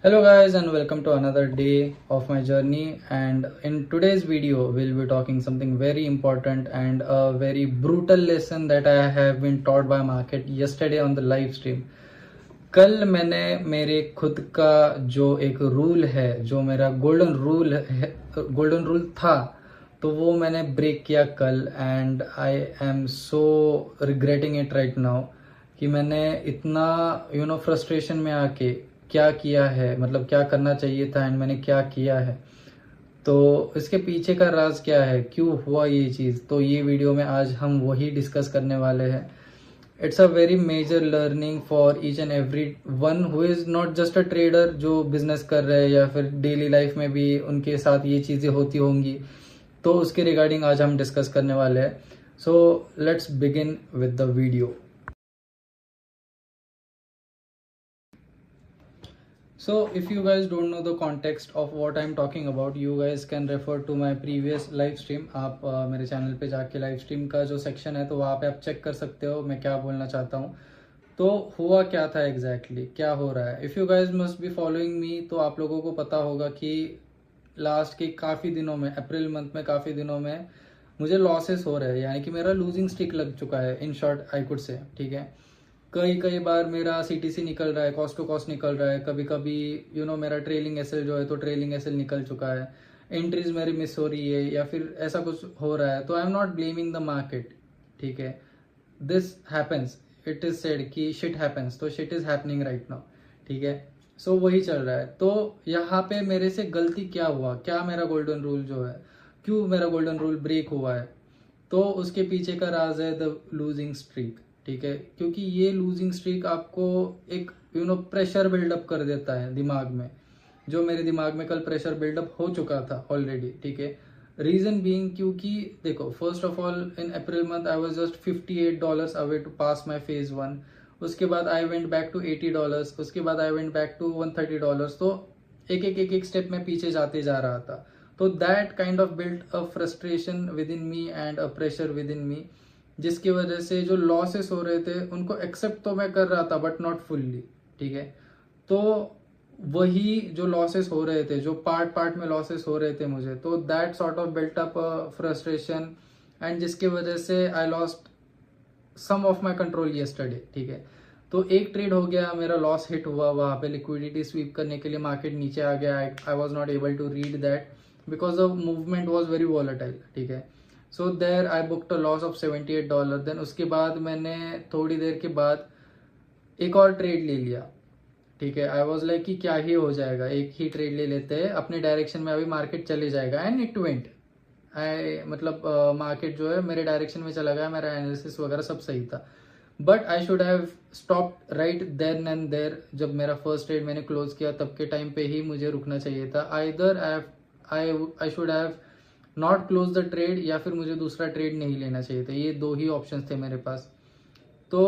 Hello guys and welcome to another day of my journey, and in today's video we'll be talking something very important and a very brutal lesson that I have been taught by market yesterday on the live stream. कल मैंने मेरे खुद का जो एक rule है, जो मेरा गोल्डन रूल था, तो वो मैंने ब्रेक किया कल and I am so regretting it right now कि मैंने इतना फ्रस्ट्रेशन में आके क्या किया है, मतलब क्या करना चाहिए था एंड मैंने क्या किया है। तो इसके पीछे का राज क्या है, क्यों हुआ ये चीज़, तो ये वीडियो में आज हम वही डिस्कस करने वाले हैं। It's a very major learning for each and every one who is not just a trader, जो बिजनेस कर रहे हैं या फिर डेली लाइफ में भी उनके साथ ये चीज़ें होती होंगी। तो उसके रिगार्डिंग आज हम डिस्कस करने वाले हैं। So let's begin with the video. So if you guys don't know the context of what I'm talking about, you guys can refer to my previous live stream. आप मेरे चैनल पे जाके live stream का जो section है तो वहाँ पे आप चेक कर सकते हो मैं क्या बोलना चाहता हूँ। तो हुआ क्या था एग्जैक्टली, क्या हो रहा है। If you guys must be following me, तो आप लोगों को पता होगा कि लास्ट के काफ़ी दिनों में, अप्रैल मंथ में काफ़ी दिनों में मुझे लॉसेस हो रहे हैं, यानी कि मेरा लूजिंग स्टिक लग चुका है, in short I could say. ठीक है, कई कई बार मेरा सीटीसी निकल रहा है, कॉस्ट टू कॉस्ट निकल रहा है, कभी कभी मेरा ट्रेलिंग एसएल जो है तो ट्रेलिंग एसएल निकल चुका है, एंट्रीज मेरी मिस हो रही है या फिर ऐसा कुछ हो रहा है। तो I am not blaming the market, ठीक है, this happens, it is said कि शिट हैपन्स, तो shit is happening right now. ठीक है, सो वही चल रहा है। तो यहाँ पे मेरे से गलती क्या हुआ, क्या मेरा गोल्डन रूल जो है, क्यों मेरा गोल्डन रूल ब्रेक हुआ है, तो उसके पीछे का राज है द लूजिंग स्ट्रीक। ठीक है, क्योंकि ये लूजिंग स्ट्रीक आपको एक प्रेशर बिल्डअप कर देता है दिमाग में, जो मेरे दिमाग में कल प्रेशर बिल्डअप हो चुका था ऑलरेडी। ठीक है, रीजन बीइंग, क्योंकि देखो, first of all in April month I was just $58 away to pass my phase 1। उसके बाद आई वेंट बैक टू $80, उसके बाद आई वेंट बैक टू $130। तो एक एक स्टेप में पीछे जाते जा रहा था। तो that kind of built a frustration within me and a pressure within me, जिसकी वजह से जो लॉसेस हो रहे थे उनको एक्सेप्ट तो मैं कर रहा था बट नॉट फुल्ली। ठीक है, तो वही जो लॉसेस हो रहे थे, जो पार्ट पार्ट में लॉसेस हो रहे थे मुझे, तो that sort of built up frustration and जिसकी वजह से I lost some of my control yesterday. ठीक है, तो एक ट्रेड हो गया, मेरा लॉस हिट हुआ, वहां पे लिक्विडिटी स्वीप करने के लिए मार्केट नीचे आ गया। I was not able to read that because the movement was very volatile. ठीक है, so there I booked a loss of $78। Then उसके बाद मैंने थोड़ी देर के बाद एक और ट्रेड ले लिया। ठीक है, आई वॉज लाइक कि क्या ही हो जाएगा, एक ही ट्रेड ले लेते हैं, अपने डायरेक्शन में अभी मार्केट चले जाएगा। एंड इट वेंट, मतलब मार्केट जो है मेरे डायरेक्शन में चला गया, मेरा एनालिसिस वगैरह सब सही था। But I should have stop right then and there. जब मेरा फर्स्ट ट्रेड मैंने क्लोज किया तब के टाइम पे ही मुझे रुकना चाहिए था। Either I should have not close the trade, या फिर मुझे दूसरा ट्रेड नहीं लेना चाहिए था। ये दो ही ऑप्शंस थे मेरे पास। तो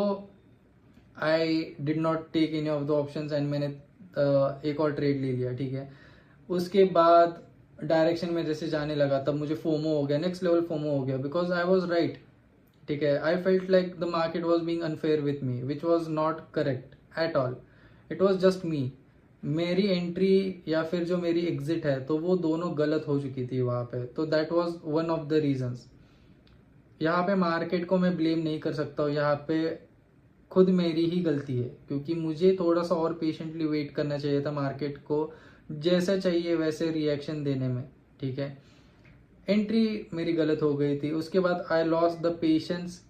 I did not take any of the options and मैंने एक और ट्रेड ले लिया। ठीक है, उसके बाद डायरेक्शन में जैसे जाने लगा तब मुझे फोमो हो गया, नेक्स्ट लेवल फोमो हो गया, बिकॉज आई वॉज राइट। ठीक है, I felt like the market was being unfair with me, which was not correct at all. It was just me, मेरी एंट्री या फिर जो मेरी एग्जिट है तो वो दोनों गलत हो चुकी थी वहां पे। तो that was one of the reasons. यहाँ पे मार्केट को मैं ब्लेम नहीं कर सकता हूँ, यहाँ पे खुद मेरी ही गलती है, क्योंकि मुझे थोड़ा सा और पेशेंटली वेट करना चाहिए था मार्केट को जैसा चाहिए वैसे रिएक्शन देने में। ठीक है, एंट्री मेरी गलत हो गई थी, उसके बाद आई लॉस द पेशेंस।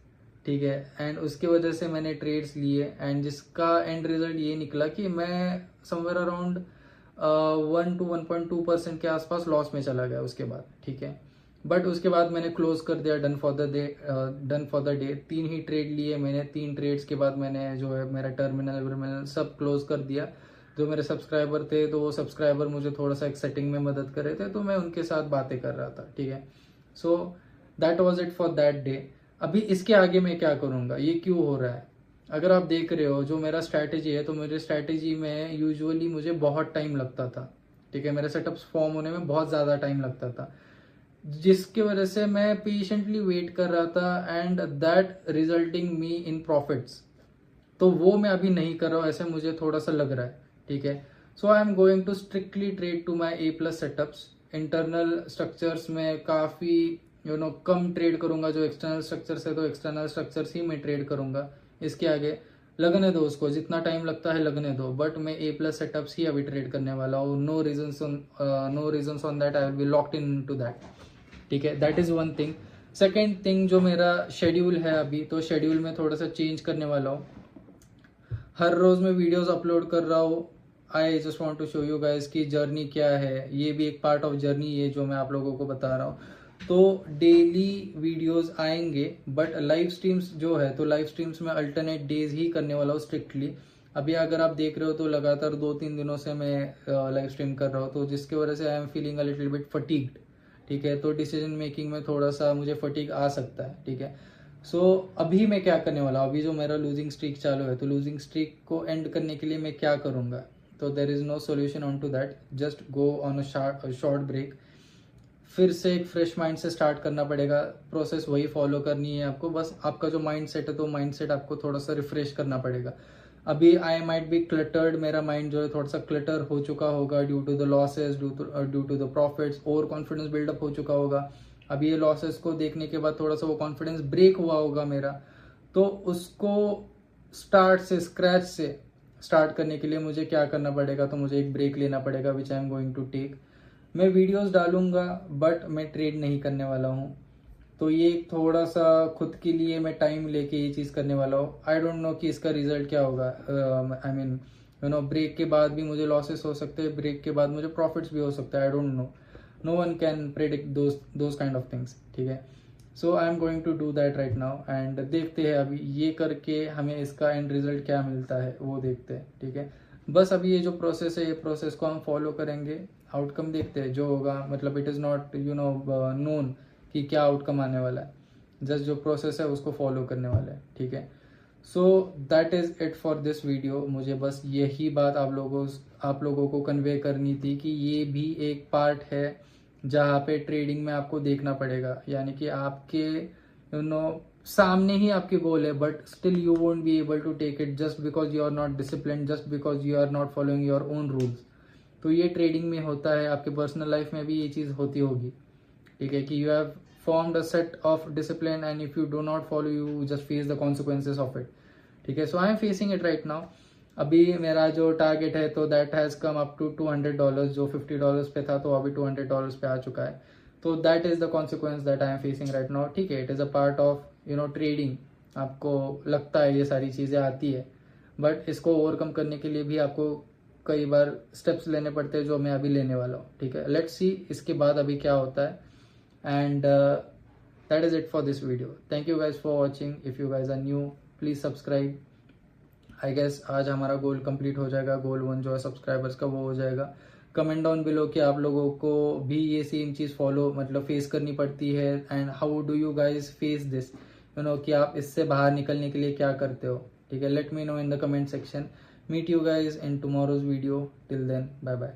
ठीक है, एंड उसकी वजह से मैंने ट्रेड्स लिए एंड जिसका एंड रिजल्ट ये निकला कि मैं समवेयर अराउंड 1 to 1.2% के आसपास लॉस में चला गया उसके बाद। ठीक है, बट उसके बाद मैंने क्लोज कर दिया, done for the day. 3 he trade लिए मैंने, 3 ट्रेड्स के बाद मैंने जो है मेरा टर्मिनल सब क्लोज कर दिया। जो मेरे सब्सक्राइबर थे, तो वो सब्सक्राइबर मुझे थोड़ा सा एक सेटिंग में मदद कर रहे थे, तो मैं उनके साथ बातें कर रहा था। ठीक है, so that was it for that day. अभी इसके आगे मैं क्या करूँगा, ये क्यों हो रहा है। अगर आप देख रहे हो जो मेरा स्ट्रैटेजी है, तो मेरे स्ट्रैटेजी में यूजुअली मुझे बहुत टाइम लगता था। ठीक है, मेरे सेटअप्स फॉर्म होने में बहुत ज़्यादा टाइम लगता था, जिसकी वजह से मैं पेशेंटली वेट कर रहा था and that resulting me in profits. तो वो मैं अभी नहीं कर रहा हूँ, ऐसे मुझे थोड़ा सा लग रहा है। ठीक है, so I am going to strictly trade to my A+ setups. Internal structures में काफ़ी कम ट्रेड करूंगा, जो एक्सटर्नल स्ट्रक्चर्स है तो एक्सटर्नल स्ट्रक्चर्स ही मैं ट्रेड करूंगा। इसके आगे लगने दो उसको, जितना टाइम लगता है लगने दो, बट मैं A+ सेटअप्स ही अभी ट्रेड करने वाला हूँ। No reasons on that, I will be locked in to that. ठीक है, that is one thing. Second thing, जो मेरा शेड्यूल है अभी, तो शेड्यूल में थोड़ा सा चेंज करने वाला हूँ। हर रोज मैं वीडियोस अपलोड कर रहा हूँ। I just want to show you guys की जर्नी क्या है, ये भी एक पार्ट ऑफ जर्नी है जो मैं आप लोगों को बता रहा हूँ। तो डेली वीडियोस आएंगे, बट लाइव स्ट्रीम्स जो है, तो लाइव स्ट्रीम्स में अल्टरनेट डेज ही करने वाला हूँ स्ट्रिक्टली। अभी अगर आप देख रहे हो तो लगातार 2-3 दिनों से मैं लाइव स्ट्रीम कर रहा हूँ, तो जिसकी वजह से I am feeling a little bit fatigued. ठीक है, तो डिसीजन मेकिंग में थोड़ा सा मुझे फटीग आ सकता है। ठीक है, सो अभी मैं क्या करने वाला हूँ, अभी जो मेरा लूजिंग स्ट्रीक चालू है, तो लूजिंग स्ट्रीक को एंड करने के लिए मैं क्या करूँगा, तो there is no solution on to that, just go on a short break. फिर से एक फ्रेश माइंड से स्टार्ट करना पड़ेगा। प्रोसेस वही फॉलो करनी है आपको, बस आपका जो माइंड सेट है तो माइंड सेट आपको थोड़ा सा रिफ्रेश करना पड़ेगा। अभी आई माइट बी क्लटर्ड, मेरा माइंड जो है थोड़ा सा क्लटर हो चुका होगा due to the losses, due to the profits, over confidence buildup हो चुका होगा। अभी ये लॉसेस को देखने के बाद थोड़ा सा वो कॉन्फिडेंस ब्रेक हुआ होगा मेरा, तो उसको स्टार्ट से, स्क्रैच से स्टार्ट करने के लिए मुझे क्या करना पड़ेगा, तो मुझे एक ब्रेक लेना पड़ेगा, which I am going to take. मैं वीडियोस डालूंगा बट मैं ट्रेड नहीं करने वाला हूँ। तो ये थोड़ा सा खुद के लिए मैं टाइम लेके ये चीज़ करने वाला हूँ। आई डोंट नो कि इसका रिजल्ट क्या होगा। आई मीन ब्रेक के बाद भी मुझे लॉसेस हो सकते हैं, ब्रेक के बाद मुझे प्रॉफिट्स भी हो सकता है। I don't know, no one can predict those kind of things. ठीक है, so I am going to do that right now, and देखते हैं अभी ये करके हमें इसका एंड रिजल्ट क्या मिलता है वो देखते हैं। ठीक है, बस अभी ये जो प्रोसेस है, ये प्रोसेस को हम फॉलो करेंगे, आउटकम देखते हैं जो होगा। मतलब इट इज़ नॉट नोन कि क्या आउटकम आने वाला है, जस्ट जो प्रोसेस है उसको फॉलो करने वाला है। ठीक है, so that is it for this video. मुझे बस यही बात आप लोगों को कन्वे करनी थी कि ये भी एक पार्ट है जहाँ पे ट्रेडिंग में आपको देखना पड़ेगा। यानी कि आपके सामने ही आपके गोल है, but still you won't be able to take it just because you are not discipline, just because you are not following your own rules. तो ये ट्रेडिंग में होता है, आपके पर्सनल लाइफ में भी ये चीज़ होती होगी। ठीक है, कि you have formed a set of discipline and if you do not follow you just face the consequences of it. ठीक है, so I am facing it right now. अभी मेरा जो टारगेट है तो that has come up to $200, जो $50 पे था तो अभी $200 पे आ चुका है। तो that is the consequence that I am facing right now. ठीक है, it is a part of trading. आपको लगता है ये सारी चीज़ें आती है, बट इसको ओवरकम करने के लिए भी आपको कई बार स्टेप्स लेने पड़ते हैं, जो मैं अभी लेने वाला हूँ। ठीक है, लेट्स सी इसके बाद अभी क्या होता है। And that is it for this video. Thank you guys for watching. If you guys are new, please subscribe. I guess आज हमारा गोल कंप्लीट हो जाएगा, गोल 1 जो है सब्सक्राइबर्स का वो हो जाएगा। कमेंट डाउन बिलो कि आप लोगों को भी ये सेम चीज़ फॉलो मतलब फेस करनी पड़ती है, and how do you guys face this, कि आप इससे बाहर निकलने के लिए क्या करते हो। ठीक है, let me know in the comment section. Meet you guys in tomorrow's video. Till then, bye bye.